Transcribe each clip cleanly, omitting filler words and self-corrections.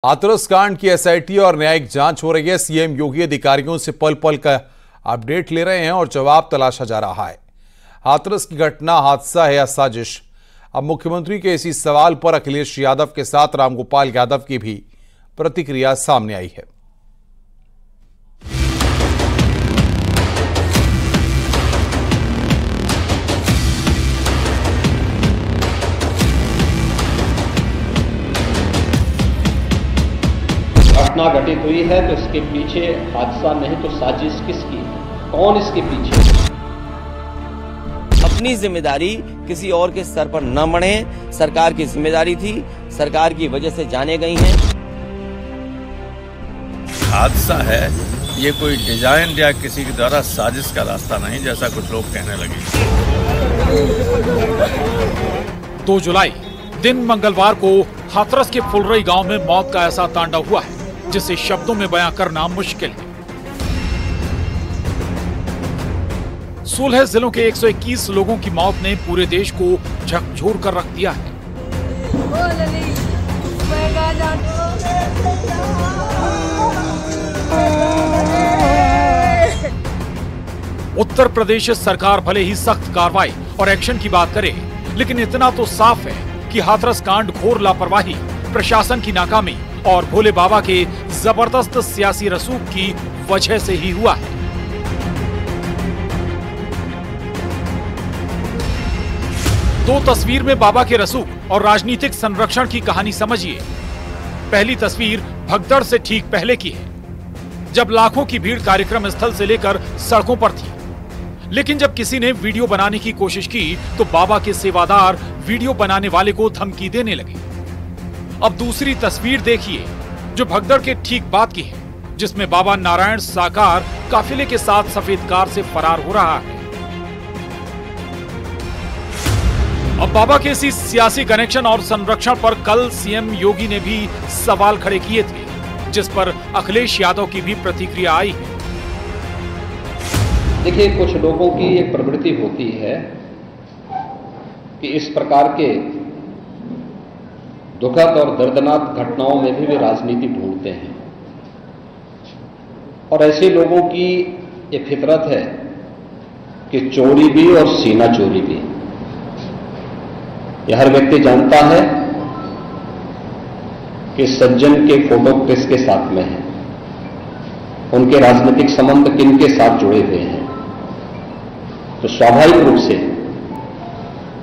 हाथरस कांड की एसआईटी और न्यायिक जांच हो रही है। सीएम योगी अधिकारियों से पल पल का अपडेट ले रहे हैं और जवाब तलाशा जा रहा है। हाथरस की घटना हादसा है या साजिश? अब मुख्यमंत्री के इसी सवाल पर अखिलेश यादव के साथ रामगोपाल यादव की भी प्रतिक्रिया सामने आई है। घटना घटित हुई है तो इसके पीछे हादसा नहीं तो साजिश किसकी है? कौन इसके पीछे? अपनी जिम्मेदारी किसी और के सर पर न मढ़े। सरकार की जिम्मेदारी थी, सरकार की वजह से जाने गई हैं। हादसा है, ये कोई डिजाइन या किसी के द्वारा साजिश का रास्ता नहीं, जैसा कुछ लोग कहने लगे। 2 जुलाई दिन मंगलवार को हाथरस के फुलरई गांव में मौत का ऐसा तांडव हुआ है जिसे शब्दों में बयां करना मुश्किल है। 16 जिलों के 121 लोगों की मौत ने पूरे देश को झकझोर कर रख दिया है। उत्तर प्रदेश सरकार भले ही सख्त कार्रवाई और एक्शन की बात करे, लेकिन इतना तो साफ है कि हाथरस कांड घोर लापरवाही, प्रशासन की नाकामी और भोले बाबा के जबरदस्त सियासी रसूख की वजह से ही हुआ है। दो तस्वीर में बाबा के रसूख और राजनीतिक संरक्षण की कहानी समझिए। पहली तस्वीर भगदड़ से ठीक पहले की है, जब लाखों की भीड़ कार्यक्रम स्थल से लेकर सड़कों पर थी। लेकिन जब किसी ने वीडियो बनाने की कोशिश की तो बाबा के सेवादार वीडियो बनाने वाले को धमकी देने लगे। अब दूसरी तस्वीर देखिए जो भगदड़ के ठीक बाद की है, जिसमें बाबा नारायण साकार काफिले के साथ सफेद कार से फरार हो रहा है। अब बाबा के इसी सियासी कनेक्शन और संरक्षण पर कल सीएम योगी ने भी सवाल खड़े किए थे, जिस पर अखिलेश यादव की भी प्रतिक्रिया आई है। देखिए, कुछ लोगों की एक प्रवृत्ति होती है कि इस प्रकार के दुखद और दर्दनाक घटनाओं में भी वे राजनीति ढूंढते हैं, और ऐसे लोगों की ये फितरत है कि चोरी भी और सीना चोरी भी। यह हर व्यक्ति जानता है कि सज्जन के फोटो किसके साथ में है, उनके राजनीतिक संबंध किन के साथ जुड़े हुए हैं। तो स्वाभाविक रूप से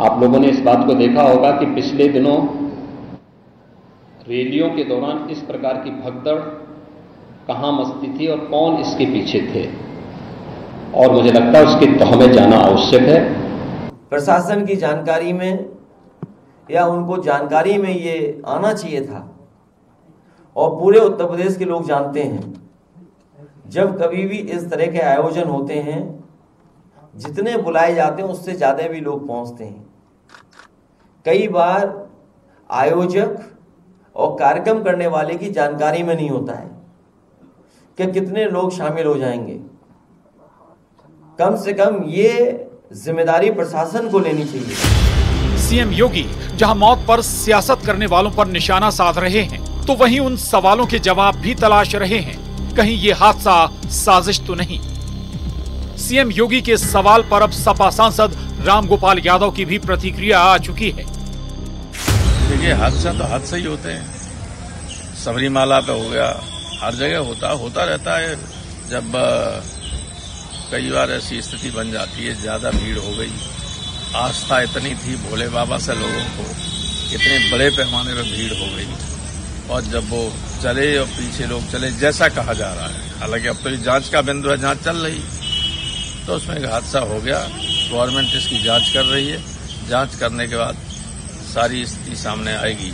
आप लोगों ने इस बात को देखा होगा कि पिछले दिनों रैलियों के दौरान इस प्रकार की भगदड़ कहां मचती थी और कौन इसके पीछे थे, और मुझे लगता है उसकी तह में जाना आवश्यक है। प्रशासन की जानकारी में या उनको जानकारी में ये आना चाहिए था, और पूरे उत्तर प्रदेश के लोग जानते हैं जब कभी भी इस तरह के आयोजन होते हैं, जितने बुलाए जाते हैं उससे ज्यादा भी लोग पहुंचते हैं। कई बार आयोजक और कार्यक्रम करने वाले की जानकारी में नहीं होता है कि कितने लोग शामिल हो जाएंगे। कम से कम ये जिम्मेदारी प्रशासन को लेनी चाहिए। सीएम योगी जहां मौत पर सियासत करने वालों पर निशाना साध रहे हैं, तो वहीं उन सवालों के जवाब भी तलाश रहे हैं, कहीं ये हादसा साजिश तो नहीं। सीएम योगी के सवाल पर अब सपा सांसद रामगोपाल यादव की भी प्रतिक्रिया आ चुकी है। देखिए, हादसा तो हादसा ही होते हैं। सबरीमाला पे हो गया, हर जगह होता रहता है। जब कई बार ऐसी स्थिति बन जाती है, ज्यादा भीड़ हो गई, आस्था इतनी थी भोले बाबा से लोगों को, इतने बड़े पैमाने पर भीड़ हो गई, और जब वो चले और पीछे लोग चले, जैसा कहा जा रहा है, हालांकि अब तो जांच का बिंदु है, जांच चल रही, तो उसमें एक हादसा हो गया। गवर्नमेंट इसकी जांच कर रही है, जांच करने के बाद सारी स्थिति सामने आएगी।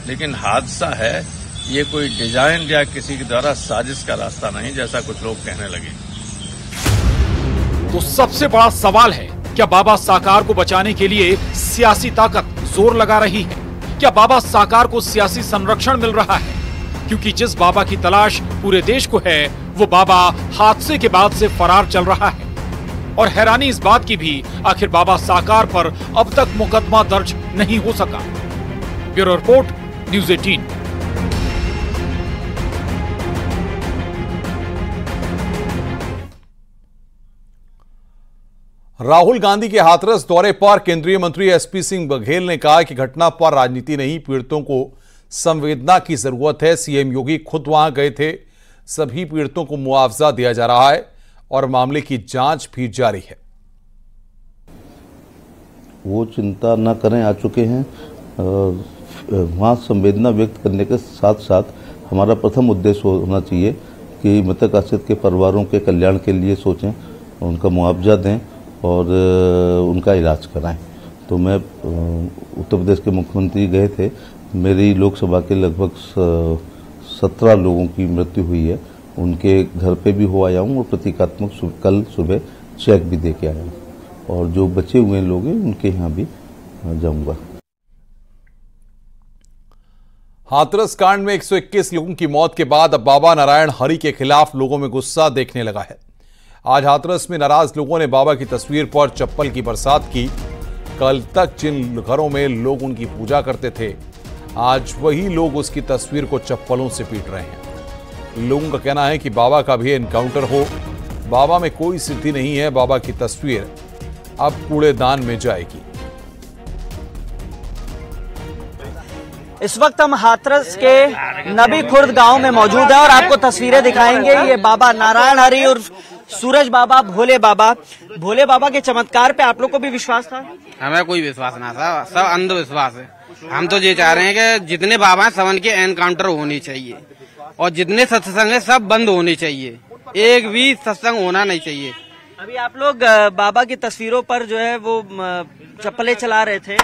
लेकिन हादसा है, ये कोई डिजाइन या किसी के द्वारा साजिश का रास्ता नहीं, जैसा कुछ लोग कहने लगे। तो सबसे बड़ा सवाल है, क्या बाबा साकार को बचाने के लिए सियासी ताकत जोर लगा रही है? क्या बाबा साकार को सियासी संरक्षण मिल रहा है? क्योंकि जिस बाबा की तलाश पूरे देश को है, वो बाबा हादसे के बाद से फरार चल रहा है। और हैरानी इस बात की भी, आखिर बाबा साकार पर अब तक मुकदमा दर्ज नहीं हो सका। Bureau report, news 18। Rahul Gandhi के हाथरस दौरे पर केंद्रीय मंत्री एसपी सिंह बघेल ने कहा कि घटना पर राजनीति नहीं, पीड़ितों को संवेदना की जरूरत है। सीएम योगी खुद वहां गए थे। सभी पीड़ितों को मुआवजा दिया जा रहा है और मामले की जांच भी जारी है। वो चिंता न करें, आ चुके हैं। वहाँ संवेदना व्यक्त करने के साथ साथ हमारा प्रथम उद्देश्य होना चाहिए कि मृतक आश्रित के परिवारों के कल्याण के लिए सोचें, उनका मुआवजा दें और उनका इलाज कराएं। तो मैं उत्तर प्रदेश के मुख्यमंत्री गए थे। मेरी लोकसभा के लगभग 17 लोगों की मृत्यु हुई है। उनके घर पे भी हो आया हूँ और प्रतीकात्मक कल सुबह चेक भी दे के आया हूँ और जो बचे हुए लोग हैं उनके यहाँ भी जाऊँगा। हाथरस कांड में 121 लोगों की मौत के बाद अब बाबा नारायण हरि के खिलाफ लोगों में गुस्सा देखने लगा है। आज हाथरस में नाराज लोगों ने बाबा की तस्वीर पर चप्पल की बरसात की। कल तक जिन घरों में लोग उनकी पूजा करते थे, आज वही लोग उसकी तस्वीर को चप्पलों से पीट रहे हैं। लोगों का कहना है कि बाबा का भी एनकाउंटर हो। बाबा में कोई सिद्धि नहीं है। बाबा की तस्वीर अब कूड़ेदान में जाएगी। इस वक्त हम हाथरस के नबी खुर्द गांव में मौजूद हैं और आपको तस्वीरें दिखाएंगे। ये बाबा नारायण हरि और सूरज बाबा, भोले बाबा के चमत्कार पे आप लोग को भी विश्वास था? हमें कोई विश्वास ना था, सब अंधविश्वास है। हम तो ये चाह रहे हैं कि जितने बाबा हैं सबन के एनकाउंटर होनी चाहिए और जितने सत्संग है सब बंद होने चाहिए। एक भी सत्संग होना नहीं चाहिए। अभी आप लोग बाबा की तस्वीरों पर जो है वो चप्पलें चला रहे थे,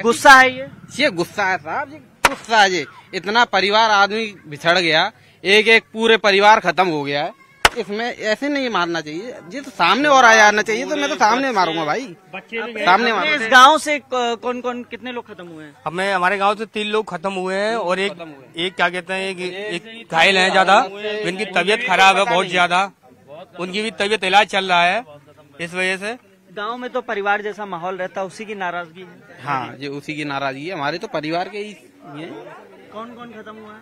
गुस्सा है? ये गुस्सा है साहब, ये गुस्सा है। ये इतना परिवार आदमी बिछड़ गया, एक पूरे परिवार खत्म हो गया है। इसमें ऐसे नहीं मारना चाहिए। ये तो सामने और आ जाना चाहिए। तो मैं तो सामने मारूंगा भाई, सामने मारूंगा। इस गांव से कौन कितने लोग खत्म हुए हैं? हमारे गांव से 3 लोग खत्म हुए हैं और एक क्या कहते हैं, एक घायल है ज्यादा। इनकी तबीयत खराब है बहुत ज्यादा, उनकी भी तबीयत इलाज चल रहा है। इस वजह से गांव में तो परिवार जैसा माहौल रहता है, उसी की नाराजगी है। हाँ, ये उसी की नाराजगी है। हमारे तो परिवार के ही है। कौन खत्म हुआ है?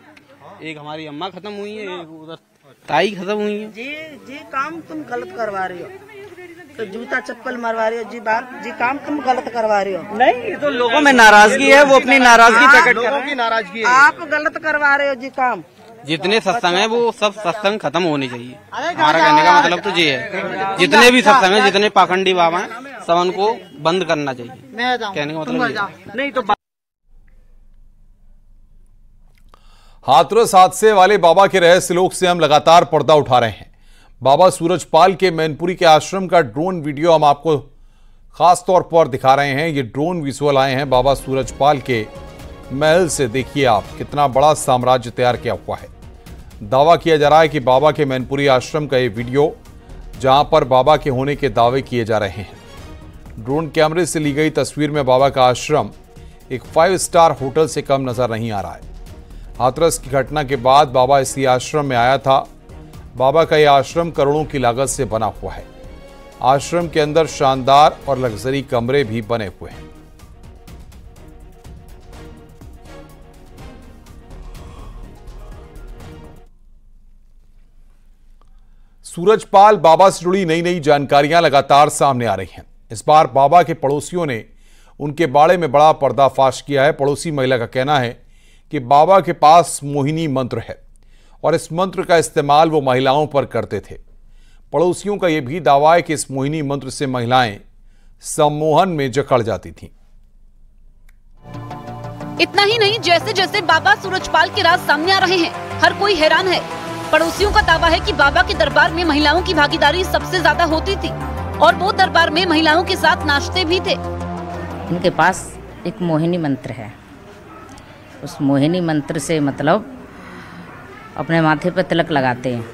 एक हमारी अम्मा खत्म हुई है, एक उधर ताई खत्म हुई है। जी काम तुम गलत करवा रही हो, तो जूता चप्पल मरवा रही हो। जी काम तुम गलत करवा रही हो। नहीं, तो लोगों में नाराजगी है, वो अपनी नाराजगी प्रकट कर रहे हैं। नाराजगी है, आप गलत करवा रहे हो जी काम। जितने सत्संग है वो सब सत्संग खत्म होने चाहिए। हमारा कहने का मतलब तो ये है, जितने भी सत्संग है, जितने पाखंडी बाबा हैं, सब उनको बंद करना चाहिए। कहने का मतलब नहीं तो हाथरस हादसे वाले बाबा के रहस्य लोक से हम लगातार पर्दा उठा रहे हैं। बाबा सूरजपाल के मैनपुरी के आश्रम का ड्रोन वीडियो हम आपको खास तौर पर दिखा रहे हैं। ये ड्रोन विजुअल आए हैं बाबा सूरजपाल के महल से। देखिए आप, कितना बड़ा साम्राज्य तैयार किया हुआ है। दावा किया जा रहा है कि बाबा के मैनपुरी आश्रम का ये वीडियो, जहां पर बाबा के होने के दावे किए जा रहे हैं। ड्रोन कैमरे से ली गई तस्वीर में बाबा का आश्रम एक 5 स्टार होटल से कम नजर नहीं आ रहा है। हाथरस की घटना के बाद बाबा इसी आश्रम में आया था। बाबा का यह आश्रम करोड़ों की लागत से बना हुआ है। आश्रम के अंदर शानदार और लग्जरी कमरे भी बने हुए हैं। सूरजपाल बाबा से जुड़ी नई नई जानकारियां लगातार सामने आ रही हैं। इस बार बाबा के पड़ोसियों ने उनके बारे में बड़ा पर्दाफाश किया है। पड़ोसी महिला का कहना है कि बाबा के पास मोहिनी मंत्र है और इस मंत्र का इस्तेमाल वो महिलाओं पर करते थे। पड़ोसियों का यह भी दावा है कि इस मोहिनी मंत्र से महिलाएं सम्मोहन में जकड़ जाती थीं। इतना ही नहीं, जैसे जैसे बाबा सूरजपाल के राज सामने आ रहे हैं, हर कोई हैरान है। पड़ोसियों का दावा है कि बाबा के दरबार में महिलाओं की भागीदारी सबसे ज्यादा होती थी और वो दरबार में महिलाओं के साथ नाचते भी थे। उनके पास एक मोहिनी मंत्र है। उस मोहिनी मंत्र से मतलब अपने माथे पर तिलक लगाते हैं,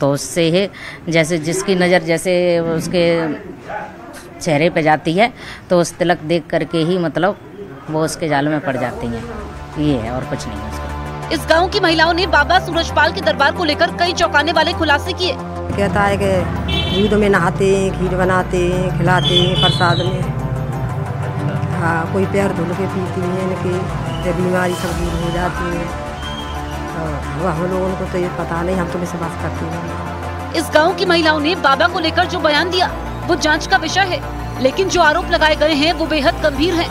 तो उससे ही जैसे जिसकी नज़र जैसे उसके चेहरे पे जाती है तो उस तिलक देख करके ही मतलब वो उसके जाल में पड़ जाती हैं। ये है और कुछ नहीं है उसका। इस गांव की महिलाओं ने बाबा सूरजपाल के दरबार को लेकर कई चौंकाने वाले खुलासे किए। कहता है कि दूध में नहाते हैं, खीर बनाते हैं, खिलाते हैं प्रसाद में। हाँ, कोई पैर धुल के पीती है, इनकी बीमारी सब दूर हो जाती है। हम लोगों को तो ये पता नहीं, हम तो विश्वास करते हैं। इस गांव की महिलाओं ने बाबा को लेकर जो बयान दिया वो जांच का विषय है, लेकिन जो आरोप लगाए गए हैं वो बेहद गंभीर हैं।